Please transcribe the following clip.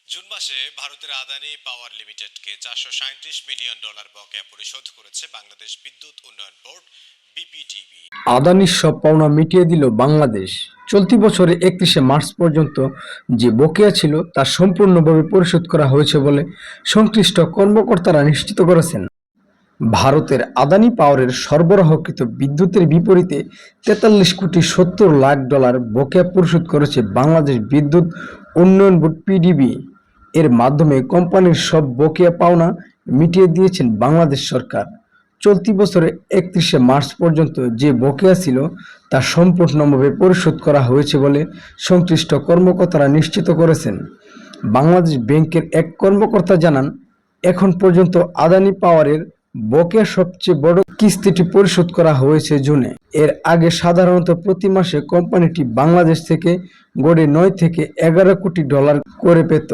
June মাসে ভারতের আদানি পাওয়ার লিমিটেডকে $437 million বকেয়া পরিশোধ করেছে বাংলাদেশ বিদ্যুৎ উন্নয়ন বোর্ড বিপিডিবি। আদানির সব পাওনা মিটিয়ে দিল বাংলাদেশ। চলতি বছরের 31শে মার্চ পর্যন্ত যে বকেয়া ছিল তা সম্পূর্ণভাবে পরিশোধ করা হয়েছে বলে সংশ্লিষ্ট কর্মকর্তারা নিশ্চিত করেছেন। ভারতের আদানি পাওয়ারের সরবরাহকৃত বিদ্যুতের বিপরীতে 43,70,00,000 বকেয়া পরিশোধ করেছে বাংলাদেশ বিদ্যুৎ উন্নয়ন বোর্ড পিডিবি। এর মাধ্যমে কোম্পানির সব বকেয়া পাওনা মিটিয়ে দিয়েছেন বাংলাদেশ সরকার। চলতি বছরের 31শে মার্চ পর্যন্ত যে বকেয়া ছিল তা সম্পূর্ণভাবে পরিশোধ করা হয়েছে বলে সংশ্লিষ্ট কর্মকর্তারা নিশ্চিত করেছেন। বাংলাদেশ ব্যাংকের এক কর্মকর্তা জানান, এখন পর্যন্ত আদানি পাওয়ারের বকেয়া সবচেয়ে বড় কিস্তিটি পরিশোধ করা হয়েছে জুনে। এর আগে সাধারণত প্রতি মাসে কোম্পানিটি বাংলাদেশ থেকে গড়ে $9 থেকে $11 কোটি করে পেত।